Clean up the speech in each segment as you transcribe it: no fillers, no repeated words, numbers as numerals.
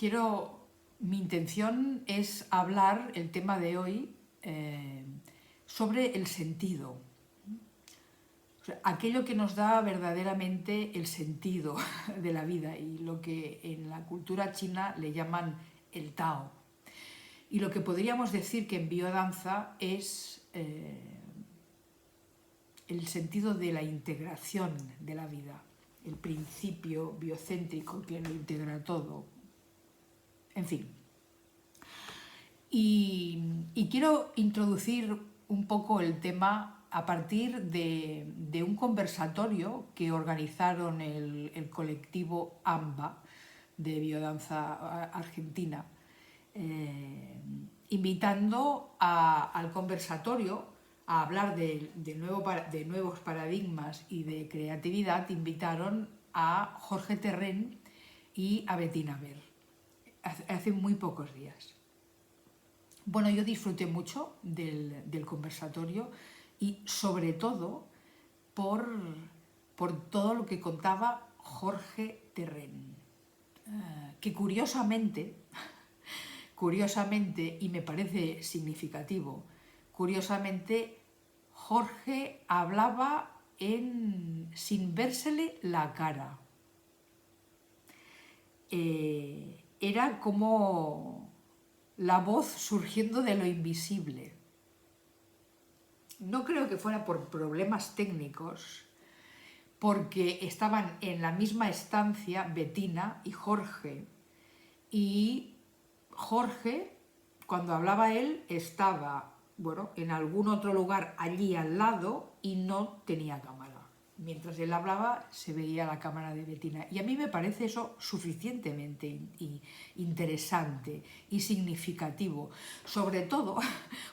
Mi intención es hablar el tema de hoy sobre el sentido, o sea, aquello que nos da verdaderamente el sentido de la vida y lo que en la cultura china le llaman el Tao. Y lo que podríamos decir que en biodanza es el sentido de la integración de la vida, el principio biocéntrico que lo integra todo, en fin. Y quiero introducir un poco el tema a partir de un conversatorio que organizaron el colectivo AMBA de biodanza argentina, invitando al conversatorio a hablar de nuevos paradigmas y de creatividad. Invitaron a Jorge Terrén y a Bettina Ver hace muy pocos días. Bueno, yo disfruté mucho del conversatorio y sobre todo por todo lo que contaba Jorge Terrén, que curiosamente, y me parece significativo, curiosamente Jorge hablaba sin vérsele la cara. Era como la voz surgiendo de lo invisible. No creo que fuera por problemas técnicos, porque estaban en la misma estancia Bettina y Jorge. Y Jorge, cuando hablaba él, estaba, bueno, en algún otro lugar allí al lado y no tenía cámara. Mientras él hablaba se veía la cámara de Bettina. Y a mí me parece eso suficientemente interesante y significativo, sobre todo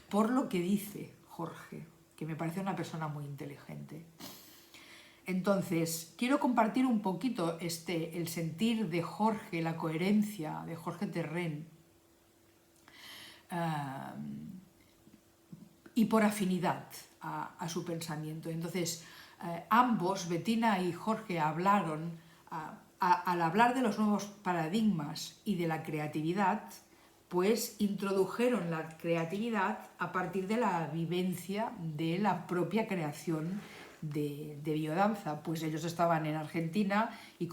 por lo que dice Jorge, que me parece una persona muy inteligente. Entonces, quiero compartir un poquito el sentir de Jorge, la coherencia de Jorge Terrén, y por afinidad a su pensamiento. Entonces, ambos, Bettina y Jorge, hablaron, al hablar de los nuevos paradigmas y de la creatividad, pues introdujeron la creatividad a partir de la vivencia de la propia creación de biodanza. Pues ellos estaban en Argentina y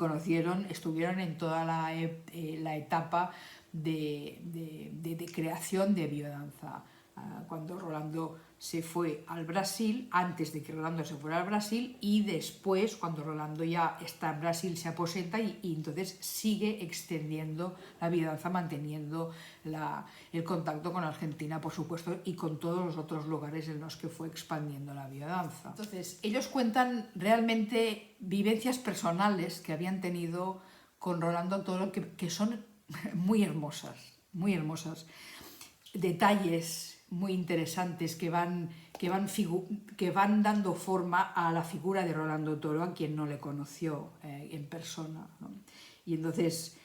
estuvieron en toda la etapa de creación de biodanza. Cuando Rolando se fue al Brasil, antes de que Rolando se fuera al Brasil, y después, cuando Rolando ya está en Brasil, se aposenta y entonces sigue extendiendo la biodanza, manteniendo el contacto con Argentina, por supuesto, y con todos los otros lugares en los que fue expandiendo la biodanza. Entonces, ellos cuentan realmente vivencias personales que habían tenido con Rolando Toro que son muy hermosas, muy hermosas. Detalles muy interesantes que van dando forma a la figura de Rolando Toro, a quien no le conoció en persona, ¿no? Y entonces,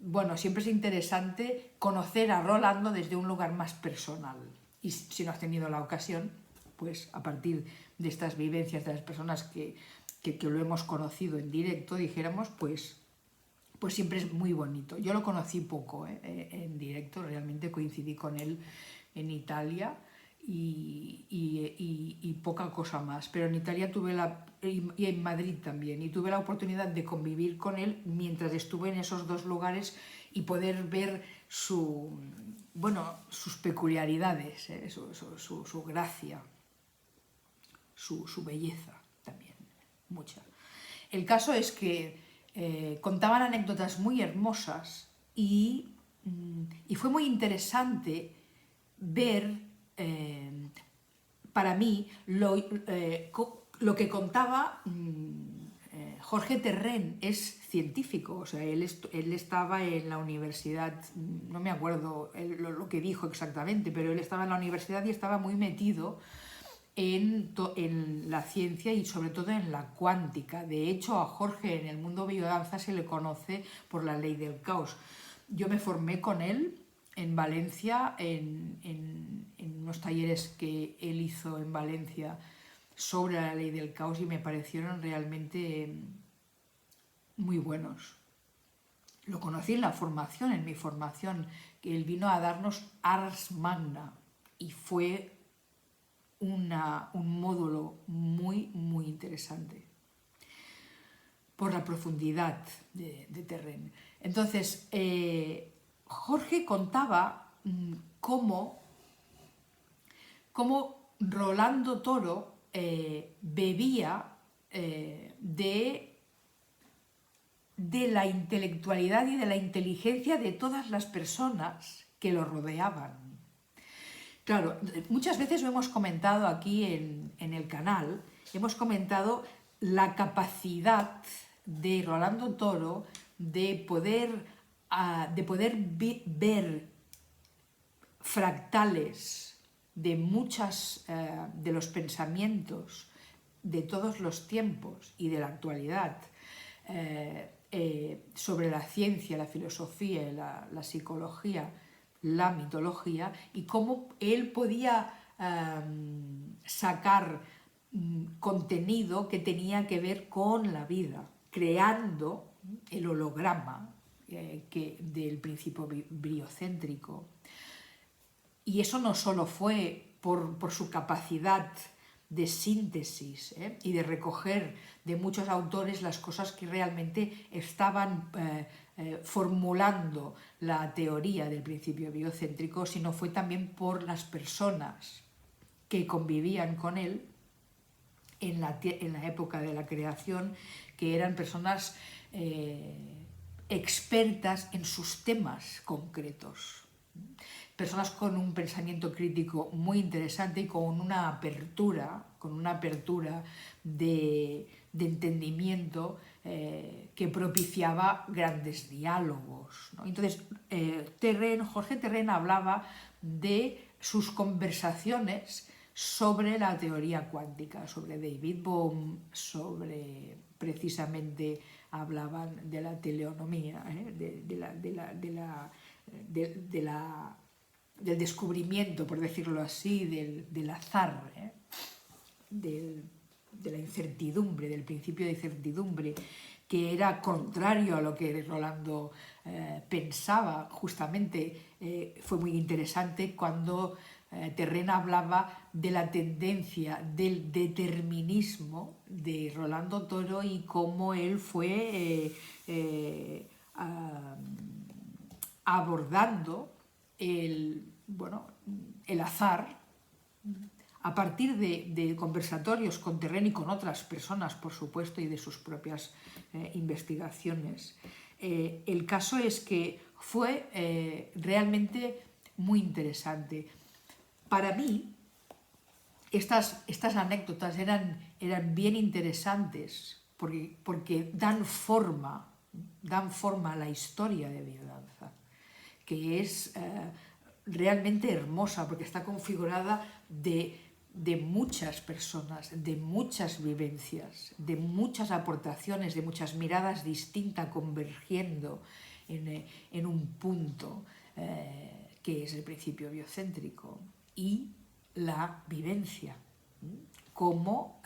bueno, siempre es interesante conocer a Rolando desde un lugar más personal. Y si no has tenido la ocasión, pues a partir de estas vivencias de las personas que lo hemos conocido en directo, dijéramos, pues siempre es muy bonito. Yo lo conocí poco en directo, realmente coincidí con él en Italia y poca cosa más. Pero en Italia y en Madrid también, y tuve la oportunidad de convivir con él mientras estuve en esos dos lugares y poder ver sus peculiaridades, su gracia, su belleza también, mucha. El caso es que contaban anécdotas muy hermosas y fue muy interesante ver, para mí, lo que contaba Jorge Terrén. Es científico, o sea, él estaba en la universidad, no me acuerdo lo que dijo exactamente, pero él estaba en la universidad y estaba muy metido en la ciencia y sobre todo en la cuántica. De hecho, a Jorge en el mundo biodanza se le conoce por la ley del caos. Yo me formé con él en Valencia, en unos talleres que él hizo en Valencia sobre la ley del caos, y me parecieron realmente muy buenos. Lo conocí en la formación, en mi formación, que él vino a darnos Ars Magna y fue un módulo muy, muy interesante por la profundidad de terreno. Entonces, Jorge contaba cómo Rolando Toro bebía de la intelectualidad y de la inteligencia de todas las personas que lo rodeaban. Claro, muchas veces lo hemos comentado aquí en el canal, hemos comentado la capacidad de Rolando Toro de poder ver fractales de de los pensamientos de todos los tiempos y de la actualidad sobre la ciencia, la filosofía, la psicología, la mitología, y cómo él podía sacar contenido que tenía que ver con la vida, creando el holograma del principio briocéntrico. Y eso no solo fue por su capacidad de síntesis y de recoger de muchos autores las cosas que realmente estaban formulando la teoría del principio biocéntrico, sino fue también por las personas que convivían con él en la época de la creación, que eran personas expertas en sus temas concretos. Personas con un pensamiento crítico muy interesante y con una apertura de entendimiento que propiciaba grandes diálogos, ¿no? Entonces, Jorge Terrén hablaba de sus conversaciones sobre la teoría cuántica, sobre David Bohm, precisamente hablaban de la teleonomía, del descubrimiento, por decirlo así, del azar, de la incertidumbre, del principio de incertidumbre, que era contrario a lo que Rolando pensaba. Justamente fue muy interesante cuando Terrén hablaba de la tendencia del determinismo de Rolando Toro y cómo él fue abordando el azar a partir de conversatorios con Terrén y con otras personas, por supuesto, y de sus propias investigaciones. El caso es que fue realmente muy interesante. Para mí, estas anécdotas eran bien interesantes porque dan forma a la historia de biodanza, que es realmente hermosa porque está configurada de muchas personas, de muchas vivencias, de muchas aportaciones, de muchas miradas distintas convergiendo en un punto que es el principio biocéntrico y la vivencia como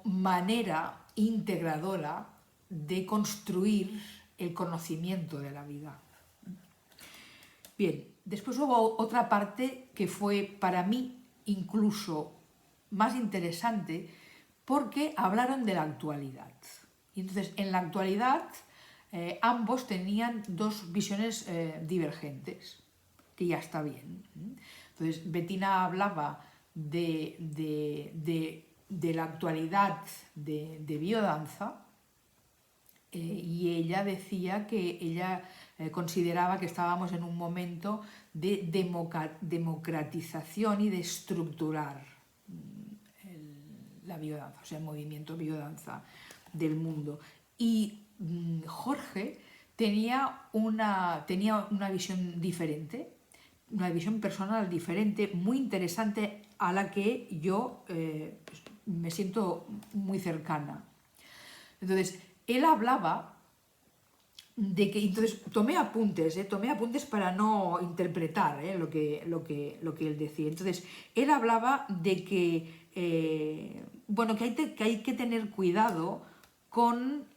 manera integradora de construir el conocimiento de la vida. Bien, después hubo otra parte que fue para mí incluso más interesante porque hablaron de la actualidad. Y entonces, en la actualidad, ambos tenían dos visiones divergentes, que ya está bien. Entonces, Bettina hablaba de la actualidad de biodanza, y ella decía que ella consideraba que estábamos en un momento de democratización y de estructurar la biodanza, o sea, el movimiento biodanza del mundo. Y Jorge tenía una visión diferente, una visión personal diferente, muy interesante, a la que yo me siento muy cercana. Entonces, él hablaba de que, entonces tomé apuntes para no interpretar lo que él decía. Entonces, él hablaba de que bueno, que hay que tener cuidado con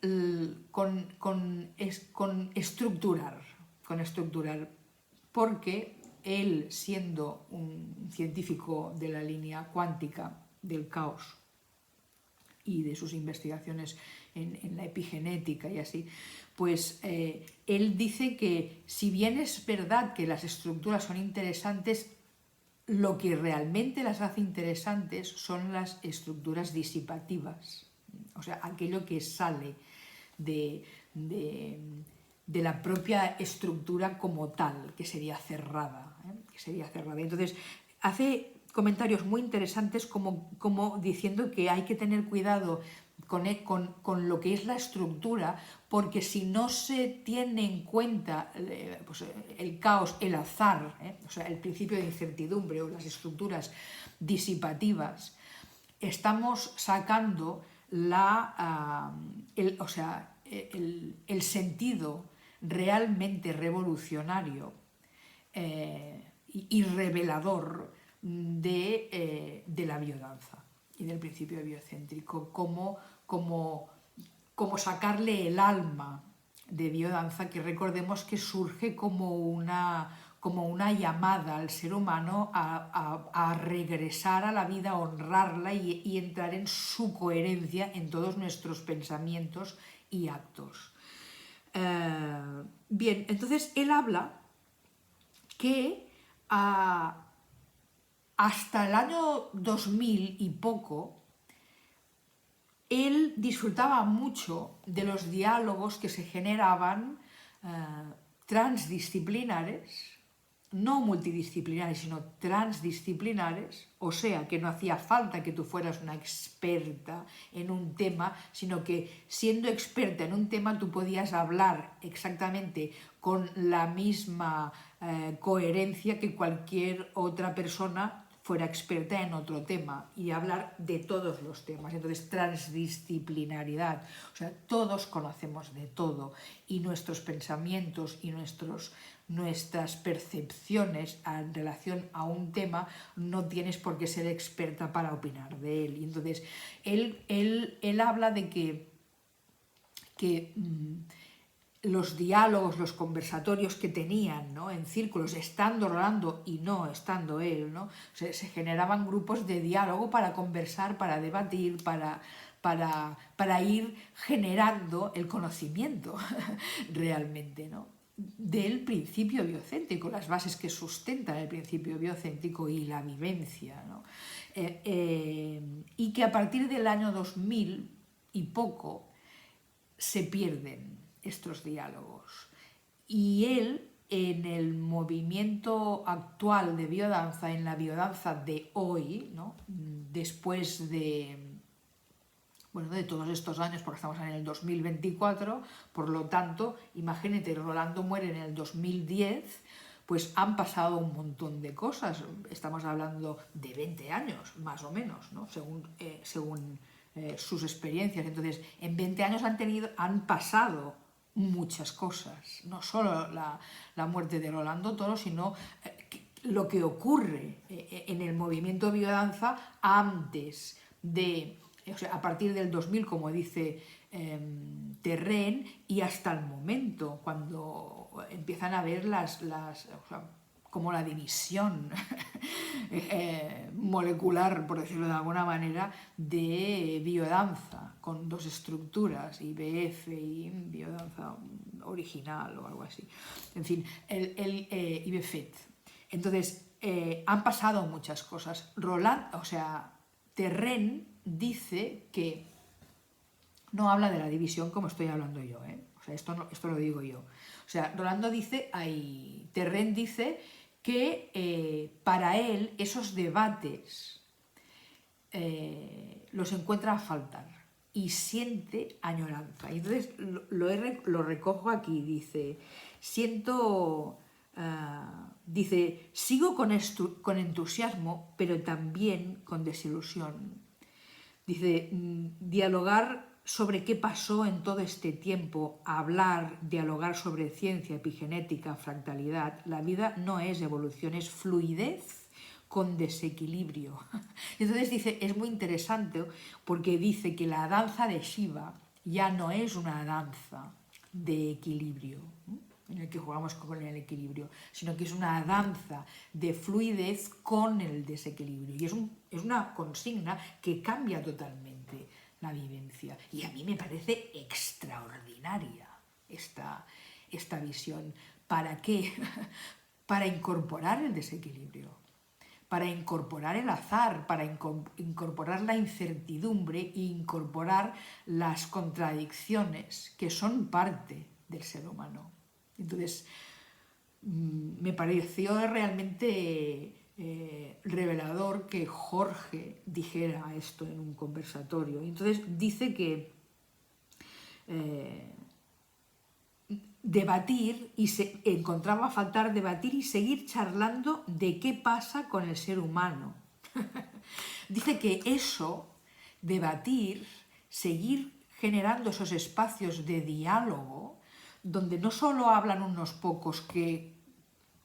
estructurar, porque él, siendo un científico de la línea cuántica del caos y de sus investigaciones en la epigenética y así, pues él dice que si bien es verdad que las estructuras son interesantes, lo que realmente las hace interesantes son las estructuras disipativas, o sea, aquello que sale de, de la propia estructura como tal, que sería cerrada. Que sería cerrada. Entonces, hace comentarios muy interesantes como diciendo que hay que tener cuidado con lo que es la estructura, porque si no se tiene en cuenta pues, el caos, el azar, o sea, el principio de incertidumbre o las estructuras disipativas, estamos sacando el sentido realmente revolucionario y revelador de la biodanza y del principio biocéntrico, como sacarle el alma de biodanza, que recordemos que surge como una llamada al ser humano a regresar a la vida, a honrarla y entrar en su coherencia en todos nuestros pensamientos y actos. Bien, entonces él habla que hasta el año 2000 y poco, él disfrutaba mucho de los diálogos que se generaban transdisciplinares, no multidisciplinares, sino transdisciplinares, o sea, que no hacía falta que tú fueras una experta en un tema, sino que siendo experta en un tema tú podías hablar exactamente con la misma coherencia que cualquier otra persona fuera experta en otro tema y hablar de todos los temas. Entonces, transdisciplinaridad, o sea, todos conocemos de todo y nuestros pensamientos y nuestras percepciones en relación a un tema no tienes por qué ser experta para opinar de él. Y entonces, él habla de que los diálogos, los conversatorios que tenían, ¿no?, en círculos, estando Rolando y no estando él, ¿no?, se generaban grupos de diálogo para conversar, para debatir, para ir generando el conocimiento realmente, ¿no?, del principio biocéntrico, las bases que sustentan el principio biocéntrico y la vivencia, ¿no? Y que a partir del año 2000 y poco se pierden estos diálogos. Y él, en el movimiento actual de biodanza, en la biodanza de hoy, ¿no?, después de todos estos años, porque estamos en el 2024, por lo tanto, imagínate, Rolando muere en el 2010, pues han pasado un montón de cosas. Estamos hablando de 20 años, más o menos, ¿no?, según sus experiencias. Entonces, en 20 años han pasado muchas cosas, no solo la muerte de Rolando Toro, sino lo que ocurre en el movimiento biodanza antes de, o sea, a partir del 2000, como dice Terren, y hasta el momento, cuando empiezan a ver como la división molecular, por decirlo de alguna manera, de biodanza, con dos estructuras, IBF y biodanza original o algo así. En fin, IBFET. Entonces, han pasado muchas cosas. Terren dice que no habla de la división como estoy hablando yo, O sea, esto lo digo yo. O sea, Terren dice que para él esos debates los encuentra a faltar y siente añoranza. Y entonces lo recojo aquí, dice, sigo con entusiasmo, pero también con desilusión. Dice, dialogar sobre qué pasó en todo este tiempo, dialogar sobre ciencia, epigenética, fractalidad. La vida no es evolución, es fluidez con desequilibrio. Entonces dice, es muy interesante porque dice que la danza de Shiva ya no es una danza de equilibrio, en el que jugamos con el equilibrio, sino que es una danza de fluidez con el desequilibrio. Y es una consigna que cambia totalmente la vivencia. Y a mí me parece extraordinaria esta visión. ¿Para qué? Para incorporar el desequilibrio, para incorporar el azar, para incorporar la incertidumbre e incorporar las contradicciones que son parte del ser humano. Entonces, me pareció realmente revelador que Jorge dijera esto en un conversatorio. Entonces dice que debatir, y se encontraba a faltar debatir y seguir charlando de qué pasa con el ser humano. Dice que eso, debatir, seguir generando esos espacios de diálogo, donde no solo hablan unos pocos que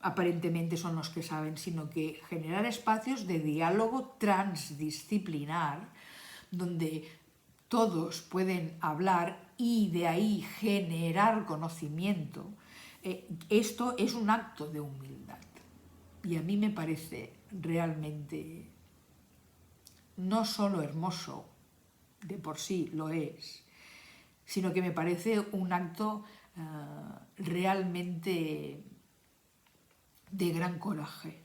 aparentemente son los que saben, sino que generar espacios de diálogo transdisciplinar, donde todos pueden hablar y de ahí generar conocimiento, esto es un acto de humildad. Y a mí me parece realmente no solo hermoso, de por sí lo es, sino que me parece un acto realmente de gran coraje.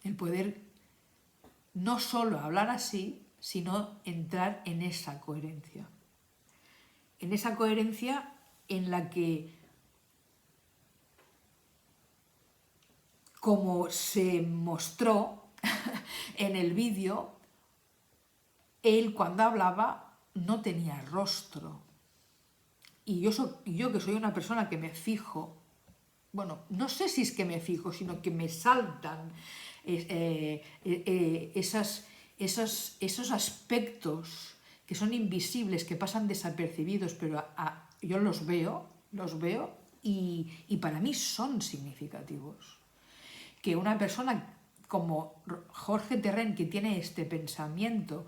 El poder no solo hablar así, sino entrar en esa coherencia. En esa coherencia en la que, como se mostró en el vídeo, él cuando hablaba no tenía rostro. Y yo que soy una persona que me fijo, bueno, no sé si es que me fijo, sino que me saltan esos aspectos que son invisibles, que pasan desapercibidos, pero yo los veo y para mí son significativos. Que una persona como Jorge Terrén, que tiene este pensamiento,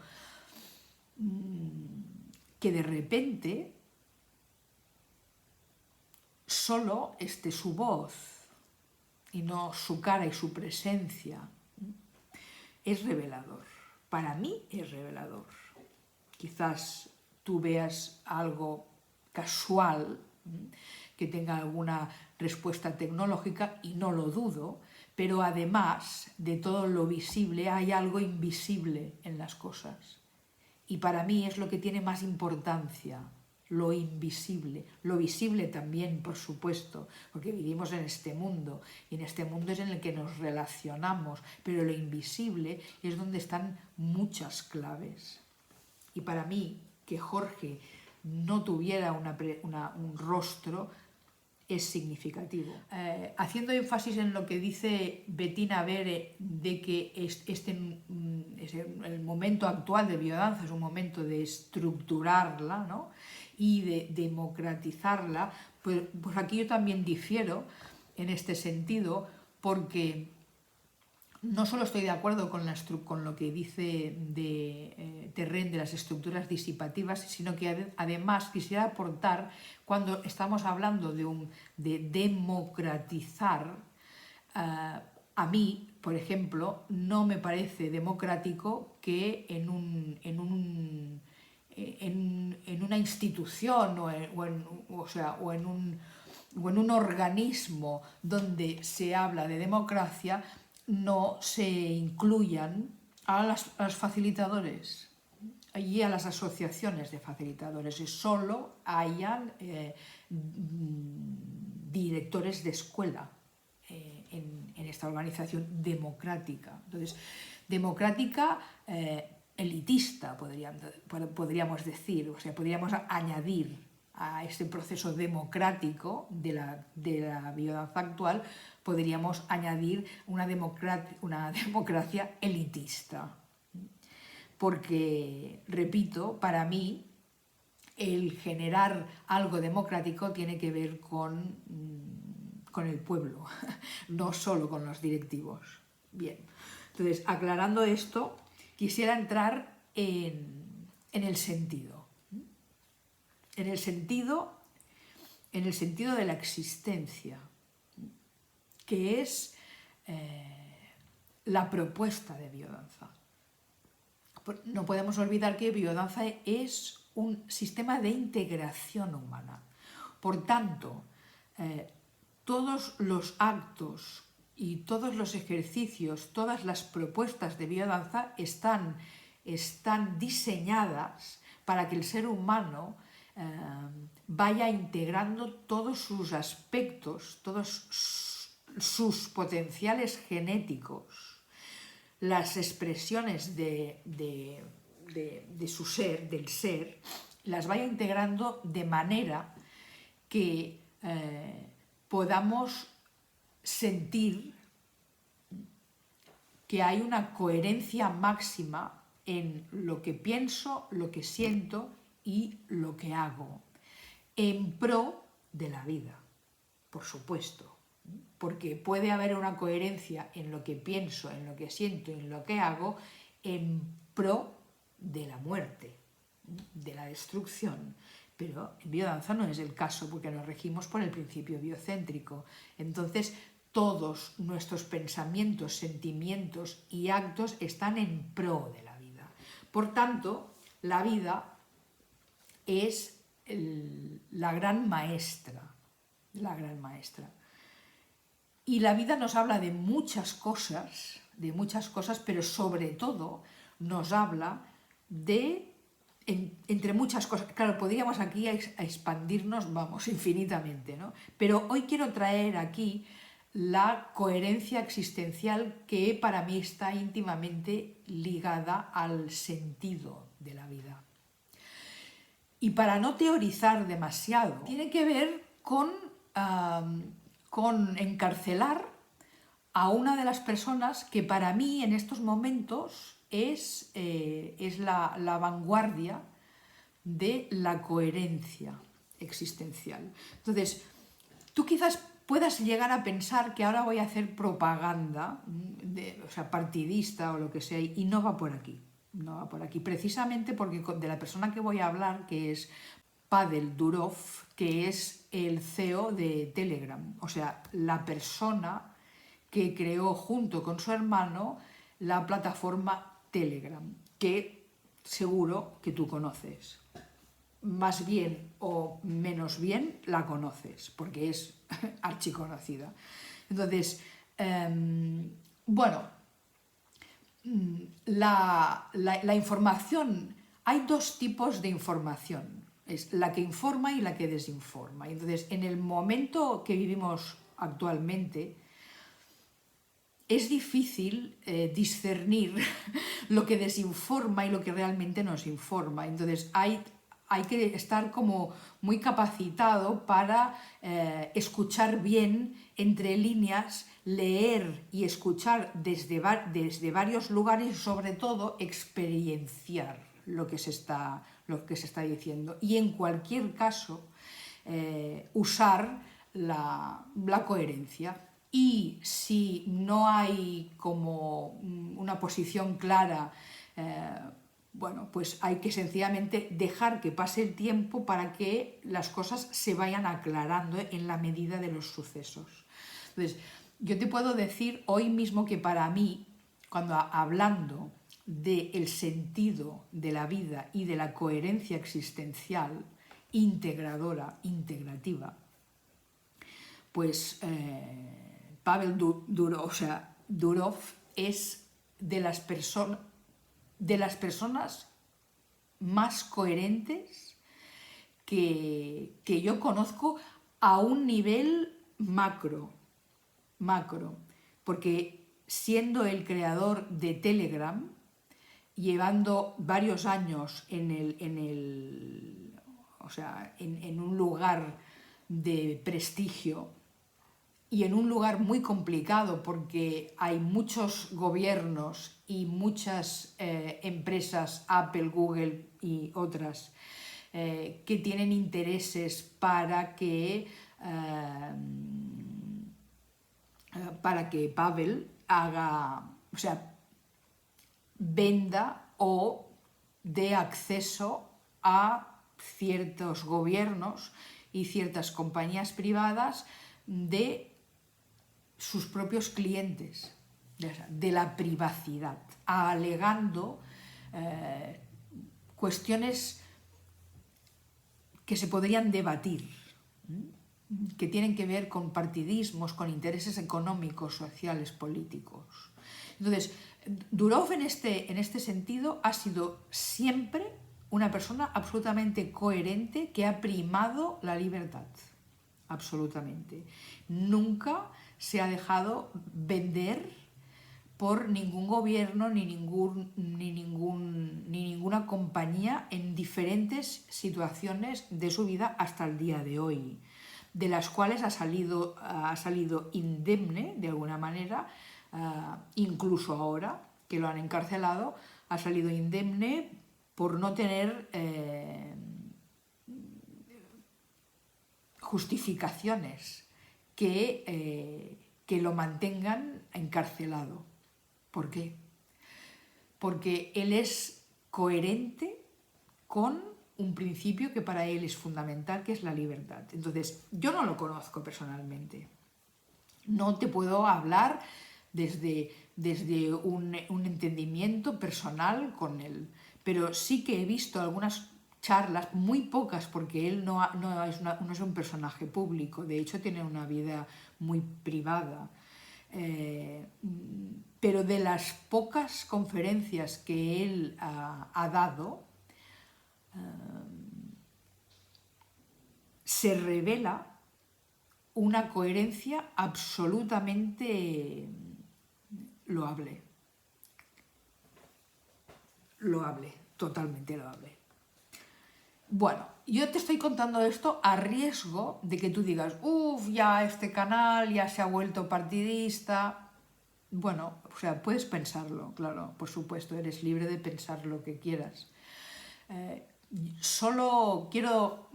que de repente solo su voz y no su cara y su presencia, es revelador. Para mí es revelador. Quizás tú veas algo casual, que tenga alguna respuesta tecnológica, y no lo dudo, pero además de todo lo visible hay algo invisible en las cosas. Y para mí es lo que tiene más importancia, lo invisible. Lo visible también, por supuesto, porque vivimos en este mundo, y en este mundo es en el que nos relacionamos, pero lo invisible es donde están muchas claves. Y para mí, que Jorge no tuviera un rostro es significativo. Haciendo énfasis en lo que dice Bettina Bere, de que el momento actual de biodanza es un momento de estructurarla, ¿no?, y de democratizarla, pues aquí yo también difiero en este sentido, porque no solo estoy de acuerdo con lo que dice Terrén de las estructuras disipativas, sino que además quisiera aportar, cuando estamos hablando de democratizar, a mí, por ejemplo, no me parece democrático que en una institución o en un organismo donde se habla de democracia no se incluyan a los facilitadores y a las asociaciones de facilitadores, y solo hayan directores de escuela en esta organización democrática. Entonces, democrática elitista, podríamos decir, o sea, podríamos añadir a este proceso democrático de la biodanza actual, podríamos añadir una democracia elitista. Porque, repito, para mí, el generar algo democrático tiene que ver con el pueblo, no solo con los directivos. Bien, Entonces, aclarando esto, quisiera entrar en el sentido. En el sentido de la existencia, que es la propuesta de biodanza. No podemos olvidar que biodanza es un sistema de integración humana. Por tanto, todos los actos y todos los ejercicios, todas las propuestas de biodanza están diseñadas para que el ser humano vaya integrando todos sus aspectos, todos sus potenciales genéticos, las expresiones de su ser, del ser, las vaya integrando de manera que podamos sentir que hay una coherencia máxima en lo que pienso, lo que siento y lo que hago, en pro de la vida, por supuesto, porque puede haber una coherencia en lo que pienso, en lo que siento y en lo que hago, en pro de la muerte, de la destrucción. Pero en biodanza no es el caso, porque nos regimos por el principio biocéntrico. Entonces, todos nuestros pensamientos, sentimientos y actos están en pro de la vida. Por tanto, la vida es la gran maestra, Y la vida nos habla de muchas cosas, pero sobre todo nos habla de, entre muchas cosas, claro, podríamos aquí a expandirnos, vamos, infinitamente, ¿no? Pero hoy quiero traer aquí la coherencia existencial que para mí está íntimamente ligada al sentido de la vida. Y para no teorizar demasiado, tiene que ver con encarcelar a una de las personas que para mí en estos momentos es la vanguardia de la coherencia existencial. Entonces, tú quizás puedas llegar a pensar que ahora voy a hacer propaganda, partidista o lo que sea, y no va por aquí. No va por aquí, precisamente porque de la persona que voy a hablar, que es Pavel Durov, que es el CEO de Telegram, o sea, la persona que creó junto con su hermano la plataforma Telegram, que seguro que tú conoces. Más bien o menos bien la conoces, porque es archiconocida. Entonces, bueno, la información, hay dos tipos de información, es la que informa y la que desinforma. Entonces, en el momento que vivimos actualmente, es difícil discernir lo que desinforma y lo que realmente nos informa. Entonces, hay que estar como muy capacitado para escuchar bien entre líneas, leer y escuchar desde varios lugares y sobre todo experienciar lo que se está diciendo. Y en cualquier caso, usar la coherencia. Y si no hay como una posición clara, bueno, pues hay que sencillamente dejar que pase el tiempo para que las cosas se vayan aclarando en la medida de los sucesos. Entonces, yo te puedo decir hoy mismo que para mí, cuando hablando del sentido de la vida y de la coherencia existencial integradora, integrativa, pues Pavel Durov es de las personas más coherentes que yo conozco a un nivel macro, porque siendo el creador de Telegram, llevando varios años en un lugar de prestigio y en un lugar muy complicado porque hay muchos gobiernos y muchas empresas, Apple, Google y otras, que tienen intereses para que Pavel haga, venda o dé acceso a ciertos gobiernos y ciertas compañías privadas de sus propios clientes, de la privacidad, alegando cuestiones que se podrían debatir, que tienen que ver con partidismos, con intereses económicos, sociales, políticos. Entonces, Durov en este sentido ha sido siempre una persona absolutamente coherente que ha primado la libertad, absolutamente. Nunca se ha dejado vender por ningún gobierno ni ninguna compañía en diferentes situaciones de su vida hasta el día de hoy, de las cuales ha salido indemne de alguna manera, incluso ahora que lo han encarcelado, ha salido indemne por no tener justificaciones que lo mantengan encarcelado. ¿Por qué? Porque él es coherente con un principio que para él es fundamental, que es la libertad. Entonces, yo no lo conozco personalmente. No te puedo hablar desde un entendimiento personal con él, pero sí que he visto algunas charlas, muy pocas, porque él no es un personaje público, de hecho tiene una vida muy privada. Pero de las pocas conferencias que él ha dado, se revela una coherencia absolutamente loable, totalmente loable. Bueno, yo te estoy contando esto a riesgo de que tú digas, ya este canal ya se ha vuelto partidista. Bueno, o sea, puedes pensarlo, claro, por supuesto, eres libre de pensar lo que quieras. Solo quiero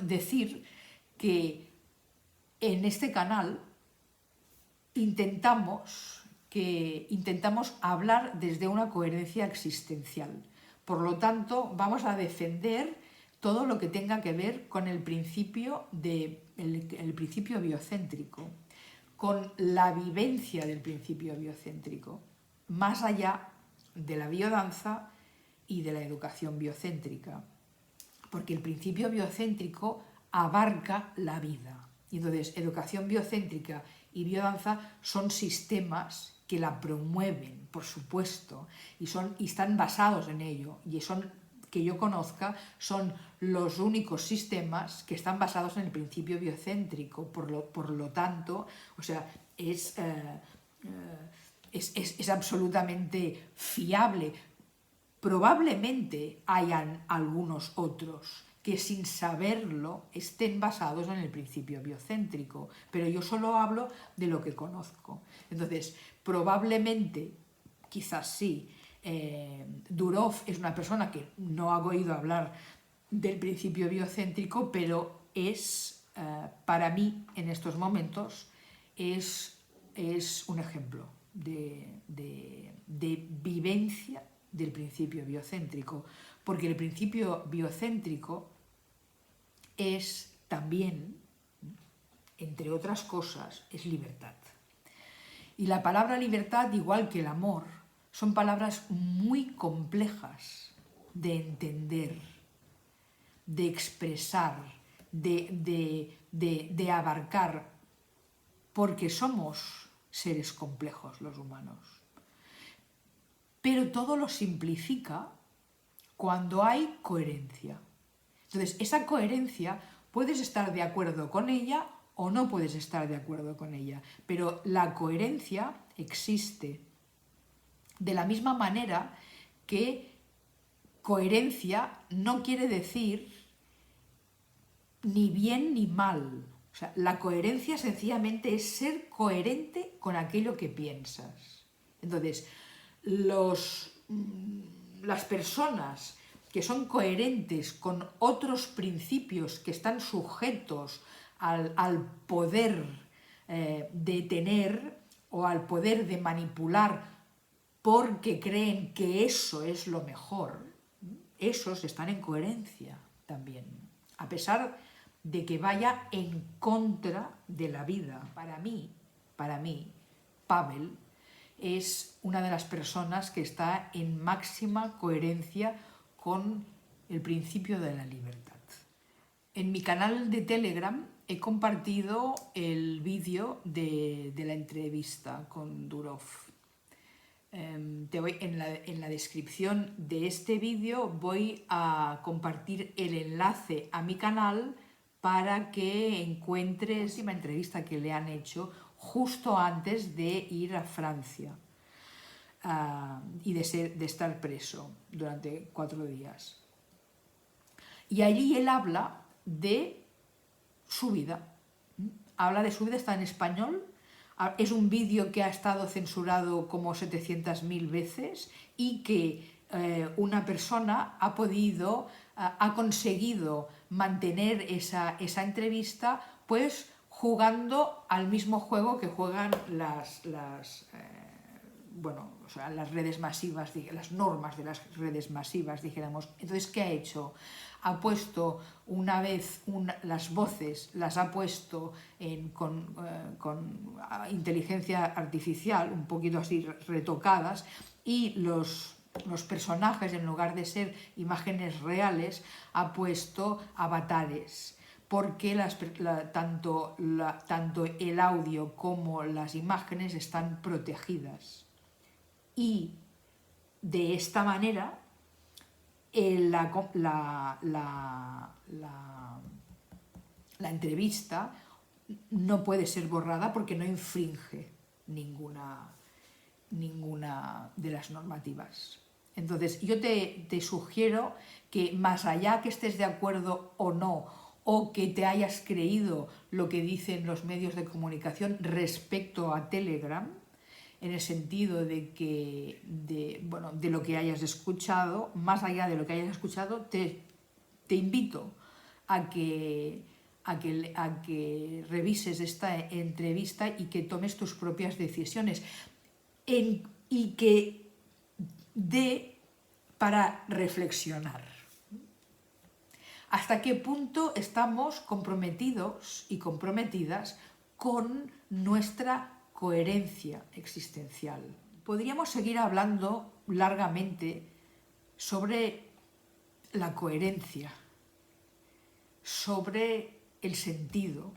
decir que en este canal intentamos hablar desde una coherencia existencial. Por lo tanto, vamos a defender todo lo que tenga que ver con el principio biocéntrico, con la vivencia del principio biocéntrico, más allá de la biodanza y de la educación biocéntrica, porque el principio biocéntrico abarca la vida. Y entonces, educación biocéntrica y biodanza son sistemas que la promueven, por supuesto, y están basados en ello, y que yo conozca, son los únicos sistemas que están basados en el principio biocéntrico. Por lo tanto, o sea, es absolutamente fiable. Probablemente hayan algunos otros que sin saberlo estén basados en el principio biocéntrico, pero yo solo hablo de lo que conozco. Entonces, probablemente, quizás sí, Durov es una persona que no ha oído hablar del principio biocéntrico, pero para mí, en estos momentos, es un ejemplo de vivencia del principio biocéntrico, porque el principio biocéntrico es también, entre otras cosas, es libertad. Y la palabra libertad, igual que el amor, son palabras muy complejas de entender, de expresar, de abarcar, porque somos seres complejos los humanos. Pero todo lo simplifica cuando hay coherencia. Entonces, esa coherencia puedes estar de acuerdo con ella o no puedes estar de acuerdo con ella, pero la coherencia existe. De la misma manera que coherencia no quiere decir ni bien ni mal. O sea, la coherencia sencillamente es ser coherente con aquello que piensas. Entonces, las personas que son coherentes con otros principios que están sujetos al poder de tener o al poder de manipular porque creen que eso es lo mejor, esos están en coherencia también, a pesar de que vaya en contra de la vida. Para mí, Pavel es una de las personas que está en máxima coherencia con el principio de la libertad. En mi canal de Telegram he compartido el vídeo de la entrevista con Durov. En la descripción de este vídeo voy a compartir el enlace a mi canal para que encuentres la última entrevista que le han hecho justo antes de ir a Francia y de estar preso durante 4 días. Y allí él habla de su vida. Habla de su vida, está en español. Es un vídeo que ha estado censurado como 700.000 veces y que una persona ha conseguido mantener esa entrevista pues jugando al mismo juego que juegan las redes masivas, las normas de las redes masivas, dijéramos. Entonces, ¿qué ha hecho? Ha puesto una vez las voces, las ha puesto con inteligencia artificial, un poquito así retocadas, y los personajes, en lugar de ser imágenes reales, ha puesto avatares, porque tanto el audio como las imágenes están protegidas. Y de esta manera la entrevista no puede ser borrada porque no infringe ninguna de las normativas. Entonces, yo te sugiero que, más allá que estés de acuerdo o no, o que te hayas creído lo que dicen los medios de comunicación respecto a Telegram, en el sentido de lo que hayas escuchado, más allá de lo que hayas escuchado, te invito a que revises esta entrevista y que tomes tus propias decisiones y que dé para reflexionar. ¿Hasta qué punto estamos comprometidos y comprometidas con nuestra coherencia existencial? Podríamos seguir hablando largamente sobre la coherencia, sobre el sentido,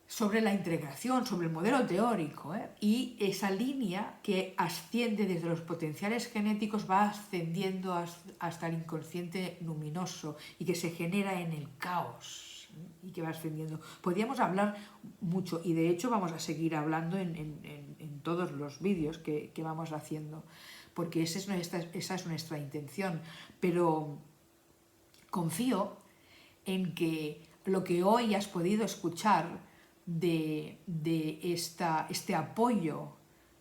sobre la integración, sobre el modelo teórico, y esa línea que asciende desde los potenciales genéticos, va ascendiendo hasta el inconsciente luminoso y que se genera en el caos, y que va ascendiendo. Podríamos hablar mucho, y de hecho vamos a seguir hablando en todos los vídeos que vamos haciendo, porque esa es nuestra intención, pero confío en que lo que hoy has podido escuchar de este apoyo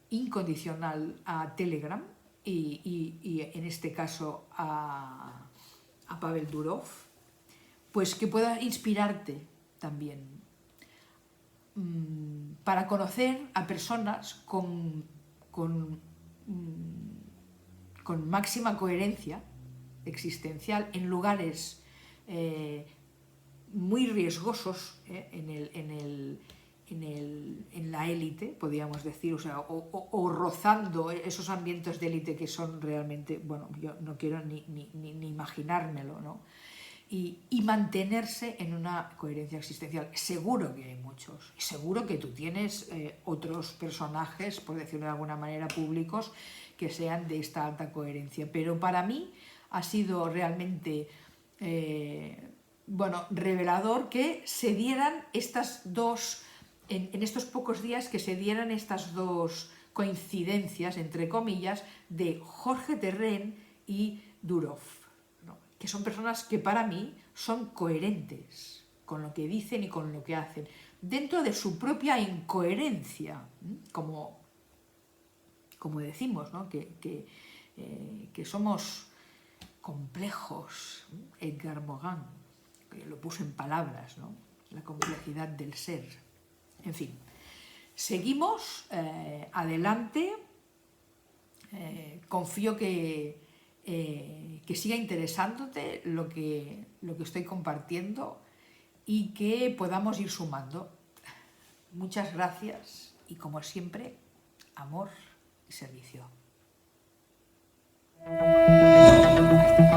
incondicional a Telegram y en este caso a Pavel Durov, pues que pueda inspirarte también para conocer a personas con máxima coherencia existencial en lugares muy riesgosos en la élite, podríamos decir, o rozando esos ambientes de élite que son realmente, yo no quiero ni imaginármelo, ¿no? Y mantenerse en una coherencia existencial. Seguro que hay muchos, seguro que tú tienes otros personajes, por decirlo de alguna manera, públicos, que sean de esta alta coherencia, pero para mí ha sido realmente revelador que se dieran estas dos, en estos pocos días, que se dieran estas dos coincidencias, entre comillas, de Jorge Terrén y Durov, ¿no? Que son personas que para mí son coherentes con lo que dicen y con lo que hacen, dentro de su propia incoherencia, como decimos, ¿no? que somos complejos. Edgar Morin lo puso en palabras, ¿no? La complejidad del ser. En fin, Seguimos adelante. Confío que siga interesándote lo que estoy compartiendo y que podamos ir sumando. Muchas gracias y, como siempre, amor y servicio. Hasta